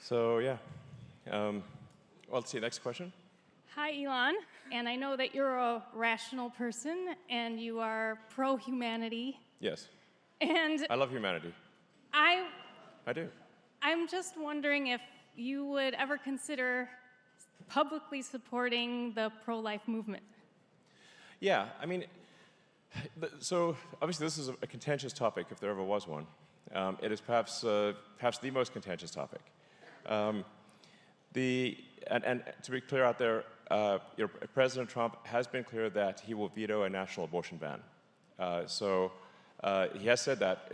So yeah, well, let's see, next question. Hi, Elon. And I know that you're a rational person and you are pro-humanity. Yes, And I love humanity. I, I do. I'm just wondering if you would ever consider publicly supporting the pro-life movement. Yeah, I mean, so obviously this is a contentious topic, if there ever was one. It is perhaps the most contentious topic. And to be clear out there, President Trump has been clear that he will veto a national abortion ban. He has said that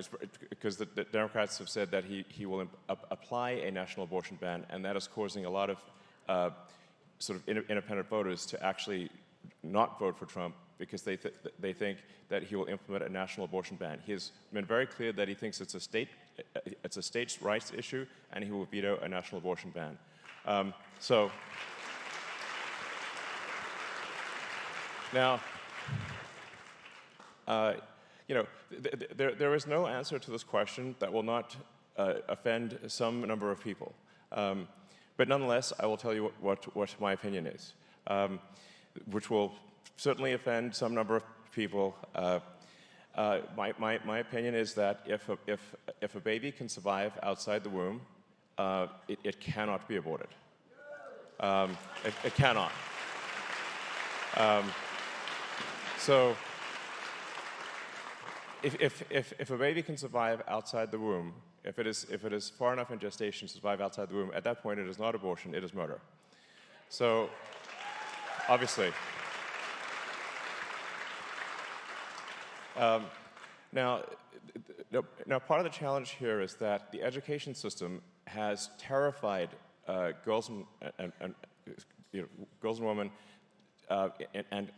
because the Democrats have said that he will apply a national abortion ban, and that is causing a lot of sort of independent voters to actually not vote for Trump because they think that he will implement a national abortion ban. He has been very clear that he thinks it's a states' rights issue, and he will veto a national abortion ban. Now, there is no answer to this question that will not offend some number of people. But nonetheless, I will tell you what my opinion is, which will certainly offend some number of people. My opinion is that if a baby can survive outside the womb, it cannot be aborted. It cannot. So if a baby can survive outside the womb, if it is far enough in gestation to survive outside the womb, at that point it is not abortion, it is murder. So obviously. Now, part of the challenge here is that the education system has terrified girls and women and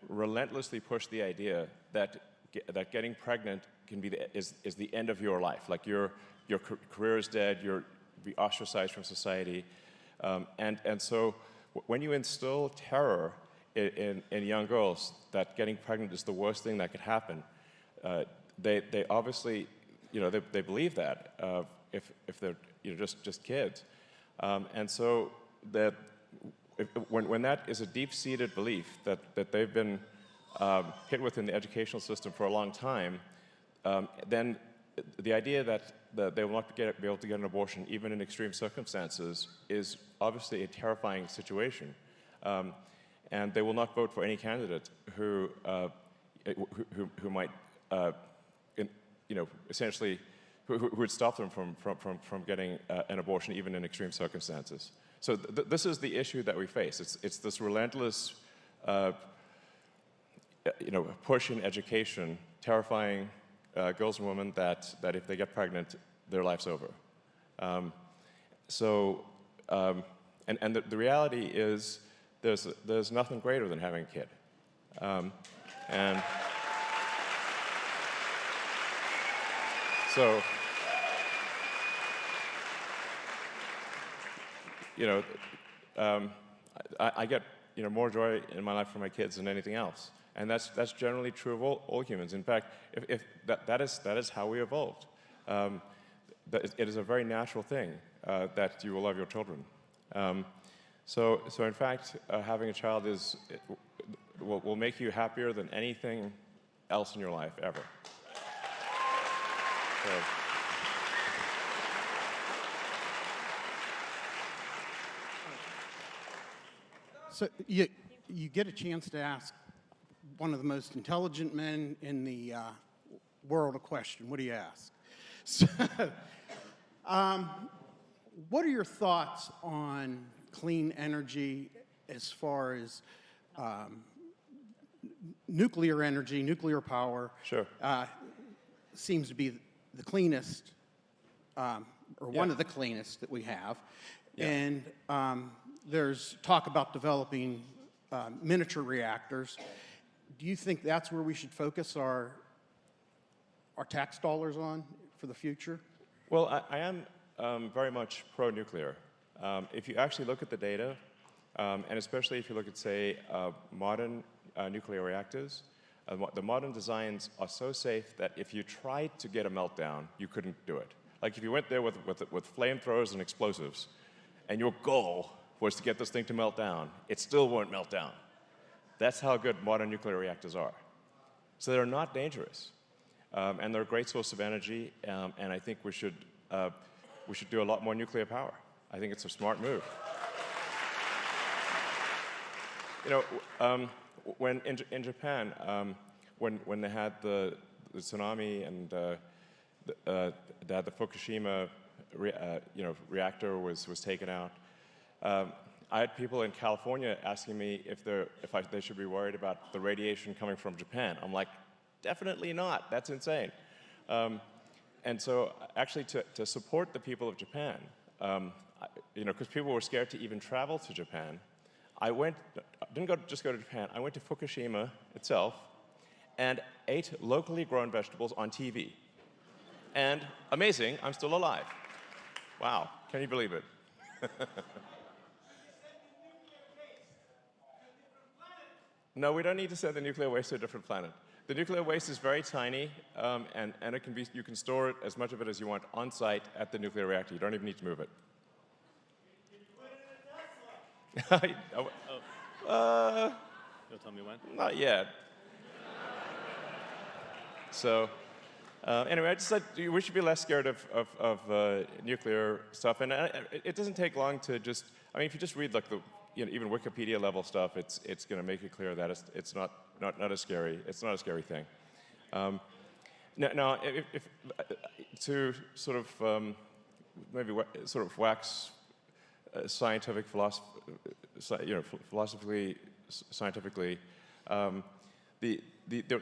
relentlessly pushed the idea that getting pregnant is the end of your life. Like your career is dead, you'll be ostracized from society, and so when you instill terror in young girls that getting pregnant is the worst thing that could happen, they obviously, they believe that if they're just kids, and so that when that is a deep-seated belief that they've been hit with in the educational system for a long time, then the idea that they will not be able to get an abortion even in extreme circumstances is obviously a terrifying situation. And they will not vote for any candidate who might, essentially, who would stop them from getting an abortion even in extreme circumstances. So this is the issue that we face. It's this relentless, push in education, terrifying girls and women that if they get pregnant, their life's over. And the reality is, there's nothing greater than having a kid. And so, I get more joy in my life from my kids than anything else, and that's generally true of all humans. In fact, if that is how we evolved. It is a very natural thing that you will love your children. So in fact, having a child will make you happier than anything else in your life ever. So you get a chance to ask one of the most intelligent men in the world a question. What do you ask? So, what are your thoughts on clean energy as far as nuclear energy, nuclear power? Sure. Seems to be the cleanest, one of the cleanest that we have. Yeah. And there's talk about developing miniature reactors. Do you think that's where we should focus our tax dollars on for the future? Well, I am very much pro-nuclear. If you actually look at the data, and especially if you look at, say, modern nuclear reactors, the modern designs are so safe that if you tried to get a meltdown, you couldn't do it. Like if you went there with flamethrowers and explosives, and your goal was to get this thing to melt down, it still won't melt down. That's how good modern nuclear reactors are. So they're not dangerous, and they're a great source of energy. And I think we should do a lot more nuclear power. I think it's a smart move. You know, when in Japan, when they had the tsunami and the Fukushima reactor was taken out, I had people in California asking me if they should be worried about the radiation coming from Japan. I'm like, definitely not. That's insane. And so, actually, to support the people of Japan, because people were scared to even travel to Japan, didn't just go to Japan. I went to Fukushima itself and ate locally grown vegetables on TV. And amazing, I'm still alive. Wow, can you believe it? No, we don't need to send the nuclear waste to a different planet. The nuclear waste is very tiny, and you can store it, as much of it as you want, on site at the nuclear reactor. You don't even need to move it. You'll tell me when? Not yet. So, anyway, I just said we should be less scared of nuclear stuff, and it doesn't take long to just. I mean, if you just read like even Wikipedia level stuff, it's going to make it clear that it's not as scary. It's not a scary thing. Now, if to sort of maybe sort of wax scientific philosophically, scientifically, the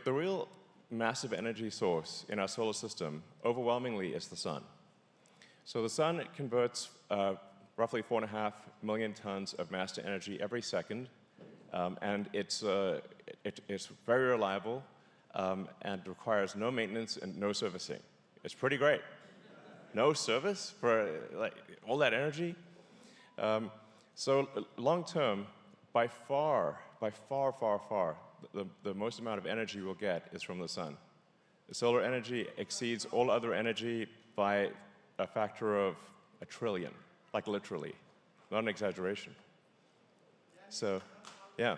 real massive energy source in our solar system overwhelmingly is the sun. So the sun converts roughly 4.5 million tons of mass to energy every second, and it's very reliable and requires no maintenance and no servicing. It's pretty great. No service for like all that energy. So long term, by far, the most amount of energy we'll get is from the sun. The solar energy exceeds all other energy by a factor of 1 trillion, like literally, not an exaggeration. So, yeah.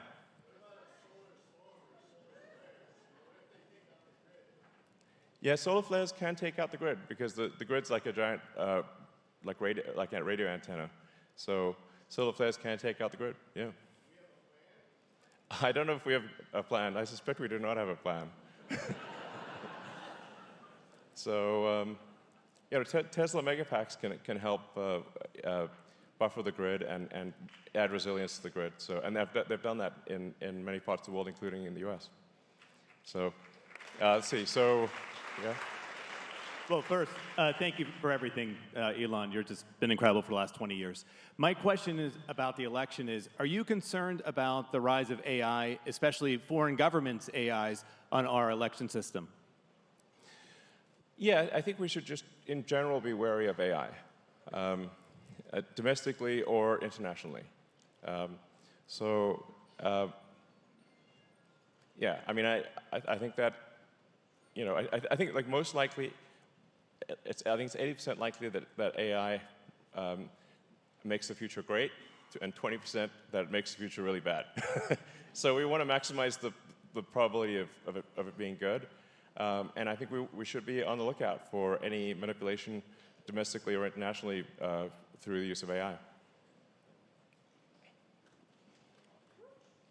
Yeah, solar flares can take out the grid because the grid's like a giant, like a radio antenna. So solar flares can take out the grid. Yeah. I don't know if we have a plan. I suspect we do not have a plan. So, Tesla megapacks can help buffer the grid and add resilience to the grid. So, and they've done that in many parts of the world, including in the U.S. So, let's see. So, yeah. Well, first, thank you for everything, Elon. You've just been incredible for the last 20 years. My question is about the election is, are you concerned about the rise of AI, especially foreign governments' AIs, on our election system? Yeah, I think we should just, in general, be wary of AI, domestically or internationally. Yeah, I mean, I think that, I think like most likely, I think it's 80% likely that AI makes the future great, and 20% that it makes the future really bad. So we want to maximize the probability of it being good, and I think we should be on the lookout for any manipulation domestically or internationally through the use of AI.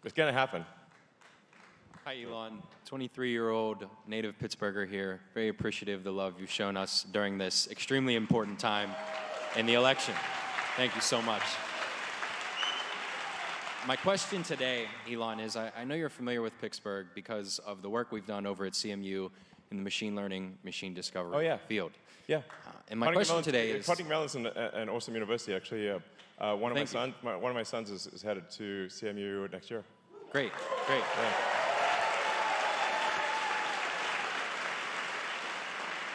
It's going to happen. Hi, Elon. 23-year-old native Pittsburgher here. Very appreciative of the love you've shown us during this extremely important time in the election. Thank you so much. My question today, Elon, is I know you're familiar with Pittsburgh because of the work we've done over at CMU in the machine learning, machine discovery field. Yeah. And my question today is... Carnegie Mellon's an awesome university, actually. One of my sons is headed to CMU next year. Great, great. Yeah.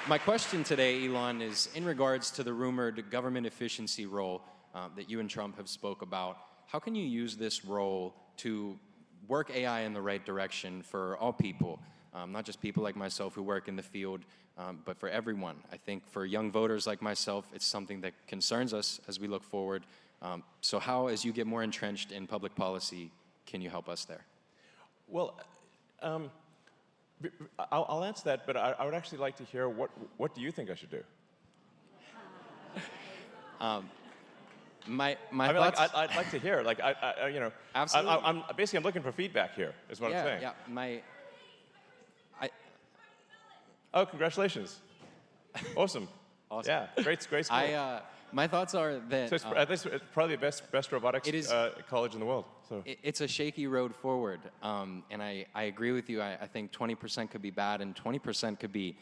My question today, Elon, is in regards to the rumored government efficiency role that you and Trump have spoke about. How can you use this role to work AI in the right direction for all people? not just people like myself who work in the field, but for everyone. I think for young voters like myself, it's something that concerns us as we look forward. So how, as you get more entrenched in public policy, can you help us there? Well, I'll answer that, but I would actually like to hear what do you think I should do? My I mean, thoughts. like, I'd like to hear. Like, you know, Absolutely. I'm basically looking for feedback here. Is what I'm saying. Yeah. Oh, congratulations! Awesome. Awesome. Yeah, great school. My thoughts are that So it's probably the best robotics college in the world. So it's a shaky road forward, and I agree with you. I think 20% could be bad, and 20% could be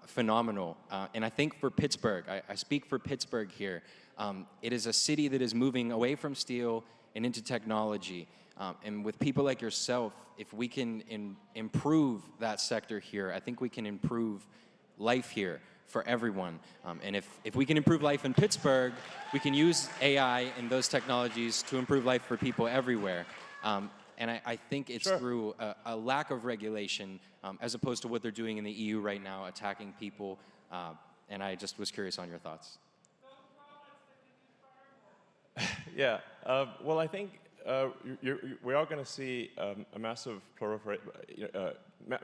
phenomenal. And I think for Pittsburgh, I speak for Pittsburgh here. It is a city that is moving away from steel and into technology. And with people like yourself, if we can improve that sector here, I think we can improve life here for everyone. And if we can improve life in Pittsburgh, we can use AI and those technologies to improve life for people everywhere. And I think it's through a lack of regulation, as opposed to what they're doing in the EU right now, attacking people. And I just was curious on your thoughts. yeah. Well, I think we are going to see a massive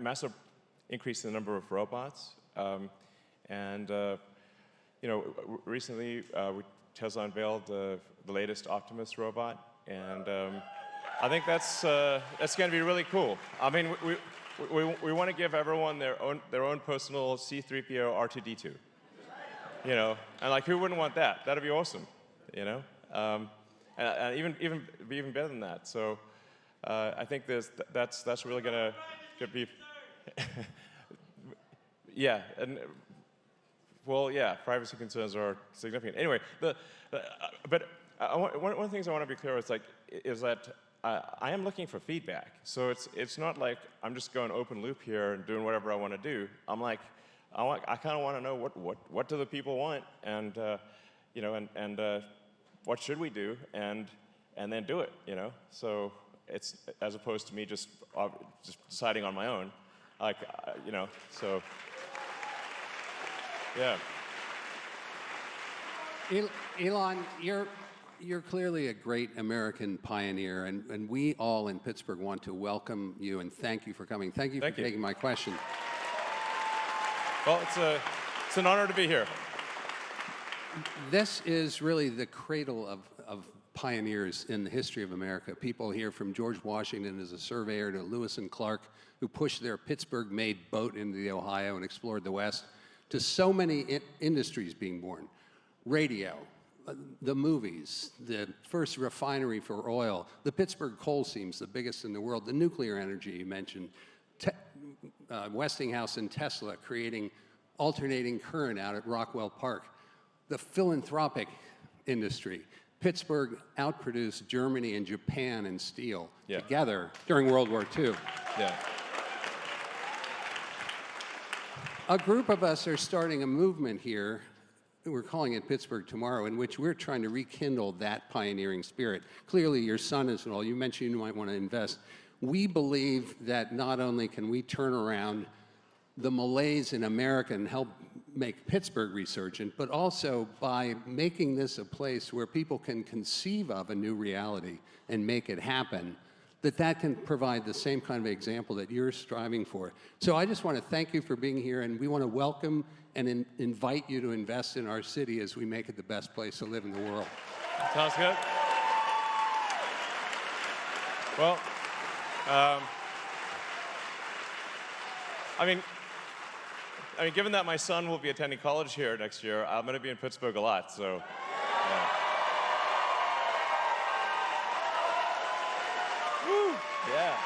massive increase in the number of robots. And you know, recently Tesla unveiled the latest Optimus robot, and I think that's going to be really cool. I mean, we want to give everyone their own personal C-3PO R2-D2. You know, and like, who wouldn't want that? That'd be awesome. You know, and even better than that. So I think that's really going to be. Yeah, and well, yeah, privacy concerns are significant. Anyway, but one of the things I want to be clear is that I am looking for feedback. So it's not like I'm just going open loop here and doing whatever I want to do. I'm like, I kind of want to know what do the people want, and you know, and what should we do, and then do it. You know, so it's as opposed to me just deciding on my own, like you know, so. Yeah. Elon, you're clearly a great American pioneer, and we all in Pittsburgh want to welcome you and thank you for coming. Thank you for taking my question. Well, it's an honor to be here. This is really the cradle of pioneers in the history of America. People here from George Washington as a surveyor to Lewis and Clark, who pushed their Pittsburgh-made boat into the Ohio and explored the West, to so many industries being born. Radio, the movies, the first refinery for oil, the Pittsburgh coal seams, the biggest in the world, the nuclear energy you mentioned, Westinghouse and Tesla creating alternating current out at Rockwell Park, the philanthropic industry. Pittsburgh outproduced Germany and Japan in steel together during World War II. Yeah. A group of us are starting a movement here, we're calling it Pittsburgh Tomorrow, in which we're trying to rekindle that pioneering spirit. Clearly, your son is and all. You mentioned you might want to invest. We believe that not only can we turn around the malaise in America and help make Pittsburgh resurgent, but also by making this a place where people can conceive of a new reality and make it happen, that can provide the same kind of example that you're striving for. So I just want to thank you for being here, and we want to welcome and invite you to invest in our city as we make it the best place to live in the world. Sounds good. Well, I mean, given that my son will be attending college here next year, I'm going to be in Pittsburgh a lot, so. Yeah. Woo! Yeah.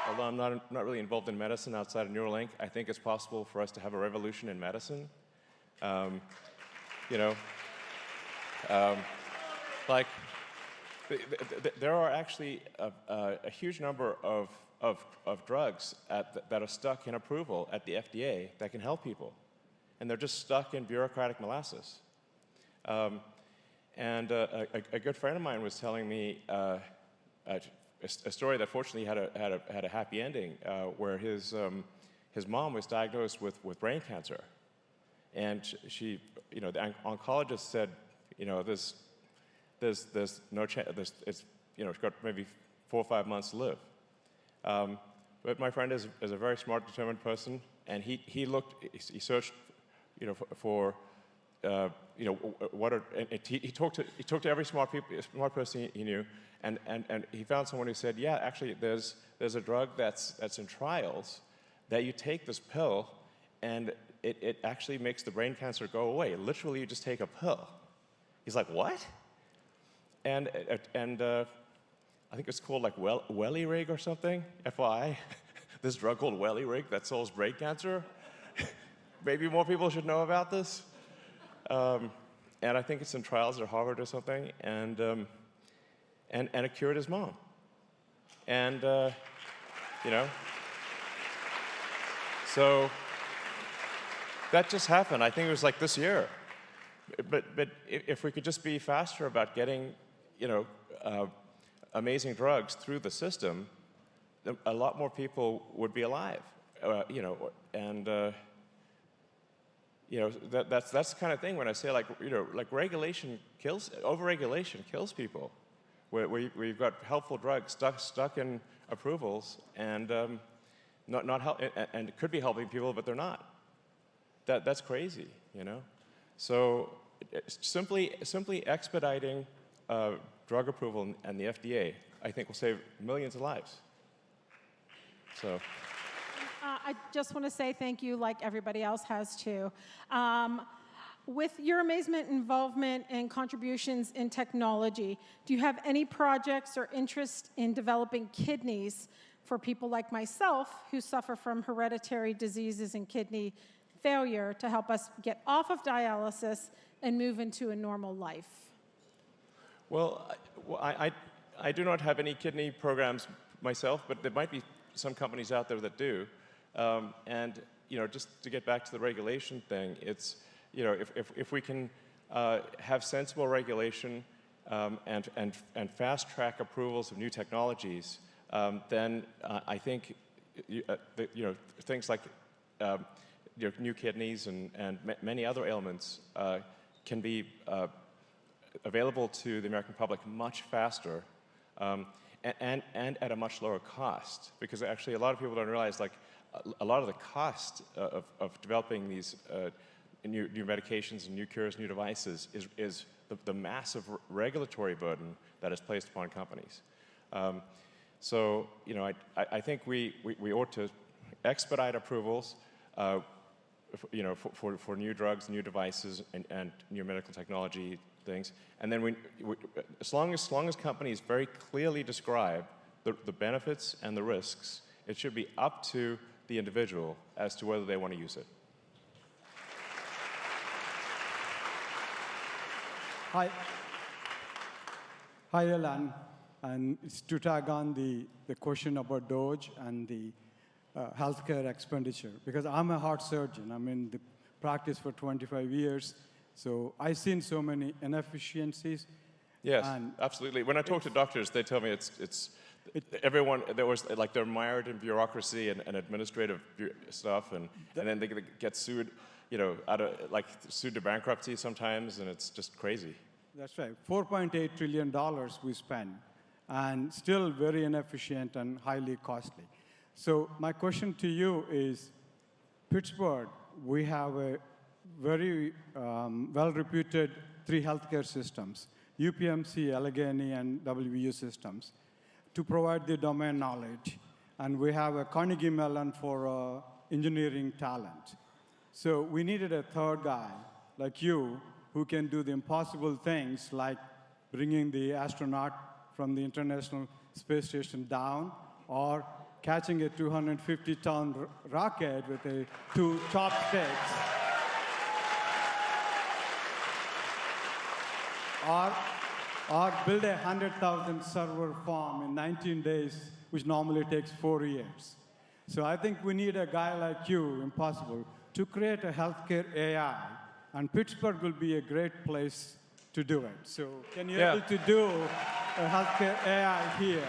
Although I'm not really involved in medicine outside of Neuralink, I think it's possible for us to have a revolution in medicine. You know, like, there are actually a huge number of drugs that are stuck in approval at the FDA that can help people. And they're just stuck in bureaucratic molasses. And a good friend of mine was telling me a story that fortunately had a happy ending, where his mom was diagnosed with brain cancer, and she, the oncologist said, there's no chance. It's it's got maybe 4 or 5 months to live. But my friend is a very smart, determined person, and he searched, for what are, and he talked to every smart person he knew, and he found someone who said, yeah, actually there's a drug that's in trials that you take this pill, and it actually makes the brain cancer go away. Literally, you just take a pill. He's like, what? And I think it's called like Wellirig or something, FYI. This drug called Wellirig that solves brain cancer. Maybe more people should know about this. And I think it's in trials at Harvard or something. And it cured his mom. And so that just happened. I think it was like this year. But if we could just be faster about getting, amazing drugs through the system, a lot more people would be alive. That's the kind of thing when I say like overregulation kills people, where you've got helpful drugs stuck in approvals and not help, and it could be helping people, but they're not. That's crazy, So simply expediting drug approval and the FDA, I think, will save millions of lives. So. I just want to say thank you, like everybody else has too. With your amazement, involvement, and contributions in technology, do you have any projects or interest in developing kidneys for people like myself who suffer from hereditary diseases and kidney failure to help us get off of dialysis and move into a normal life? Well, I do not have any kidney programs myself, but there might be some companies out there that do. And just to get back to the regulation thing, it's if we can have sensible regulation and fast track approvals of new technologies, then I think things like new kidneys and many other ailments can be available to the American public much faster and at a much lower cost. Because actually a lot of people don't realize, like, a lot of the cost of developing these new medications and new cures, new devices is the massive regulatory burden that is placed upon companies. So I think we ought to expedite approvals for new drugs, new devices, and new medical technology things. And then as long as companies very clearly describe the benefits and the risks, it should be up to the individual as to whether they want to use it. Hi, Elon. And it's to tag on the question about DOGE and the healthcare expenditure, because I'm a heart surgeon. I'm in the practice for 25 years, so I've seen so many inefficiencies. Yes, absolutely. When I talk to doctors, they tell me everyone, they're mired in bureaucracy and administrative stuff, and then they get sued, sued to bankruptcy sometimes, and it's just crazy. That's right. $4.8 trillion we spend, and still very inefficient and highly costly. So my question to you is, Pittsburgh, we have a very well-reputed 3 healthcare systems, UPMC, Allegheny, and WVU systems, to provide the domain knowledge. And we have a Carnegie Mellon for engineering talent. So we needed a third guy like you who can do the impossible things, like bringing the astronaut from the International Space Station down, or catching a 250-ton rocket with 2 chopsticks, or build a 100,000 server farm in 19 days, which normally takes 4 years. So I think we need a guy like you, impossible, to create a healthcare AI, and Pittsburgh will be a great place to do it. So can you able to do a healthcare AI here?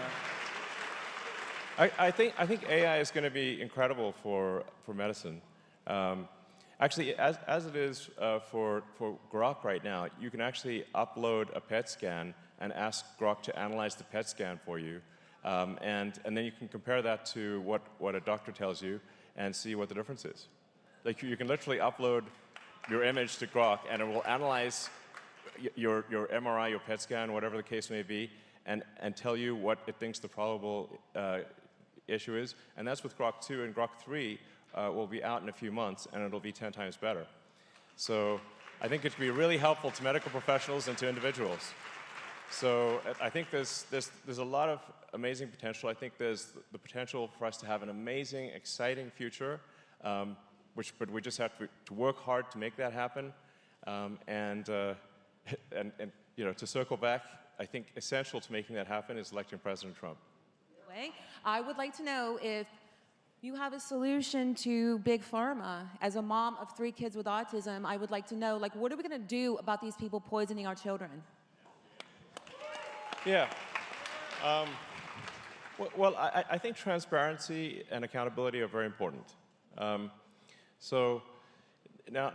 I think AI is going to be incredible for medicine. Actually, as it is for Grok right now, you can actually upload a PET scan and ask Grok to analyze the PET scan for you, and then you can compare that to what a doctor tells you and see what the difference is. Like you can literally upload your image to Grok, and it will analyze your MRI, your PET scan, whatever the case may be, and tell you what it thinks the probable issue is. And that's with Grok 2, and Grok 3 will be out in a few months, and it'll be 10 times better. So I think it could be really helpful to medical professionals and to individuals. So I think there's a lot of amazing potential. I think there's the potential for us to have an amazing, exciting future, but we just have to work hard to make that happen. And you know, to circle back, I think essential to making that happen is electing President Trump. I would like to know if you have a solution to Big Pharma. As a mom of 3 kids with autism, I would like to know, like, what are we going to do about these people poisoning our children? Yeah. Well, I think transparency and accountability are very important. So now,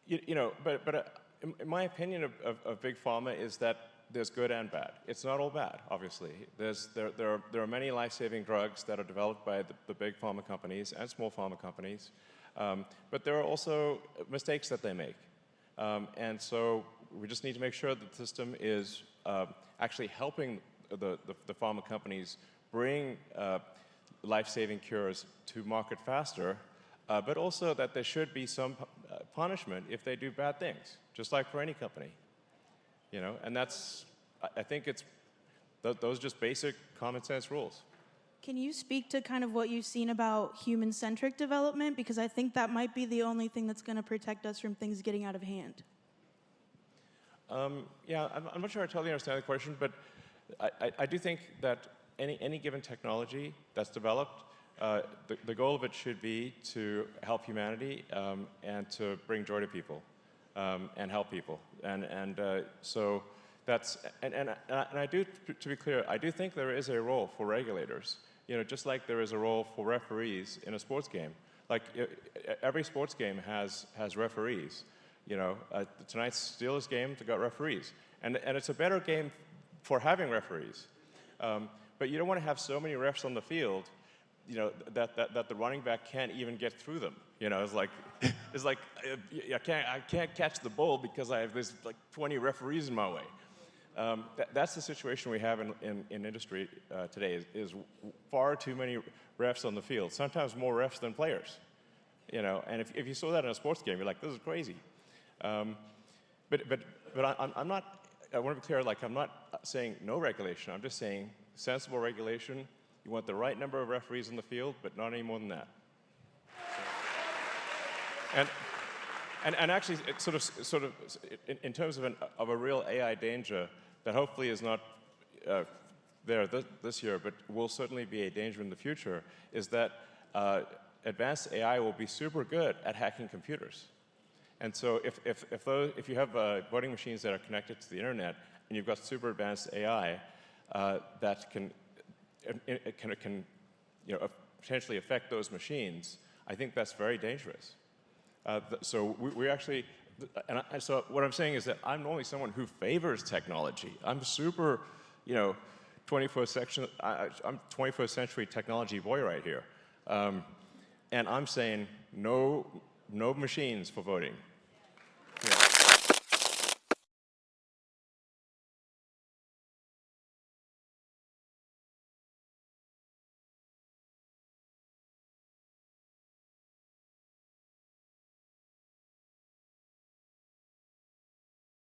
you know, but in my opinion of Big Pharma is that there's good and bad. It's not all bad, obviously. There are many life-saving drugs that are developed by the big pharma companies and small pharma companies, but there are also mistakes that they make. And so we just need to make sure that the system is actually helping the pharma companies bring life-saving cures to market faster, but also that there should be some punishment if they do bad things, just like for any company. You know, and that's, I think it's, those are just basic common sense rules. Can you speak to kind of what you've seen about human-centric development? Because I think that might be the only thing that's going to protect us from things getting out of hand. Yeah, I'm not sure I totally understand the question, but I do think that any given technology that's developed, the goal of it should be to help humanity and to bring joy to people. And help people, so that's and I do, to be clear, I do think there is a role for regulators. You know, just like there is a role for referees in a sports game. Like every sports game has referees. You know, tonight's Steelers game got referees, and it's a better game for having referees. But you don't want to have so many refs on the field, you know, that the running back can't even get through them. You know, it's like I can't catch the ball because I have this like 20 referees in my way. That's the situation we have in industry today. Is far too many refs on the field. Sometimes more refs than players. You know, and if you saw that in a sports game, you're like, this is crazy. But I'm not. I want to be clear. Like, I'm not saying no regulation. I'm just saying sensible regulation. You want the right number of referees in the field, but not any more than that. And actually, it's sort of in terms of a real AI danger that hopefully is not there this year, but will certainly be a danger in the future, is that advanced AI will be super good at hacking computers. And so if you have voting machines that are connected to the internet and you've got super advanced AI that can you know, potentially affect those machines, I think that's very dangerous. So we actually, so what I'm saying is that I'm normally someone who favors technology. I'm super, you know, 21st century technology boy right here. And I'm saying no machines for voting.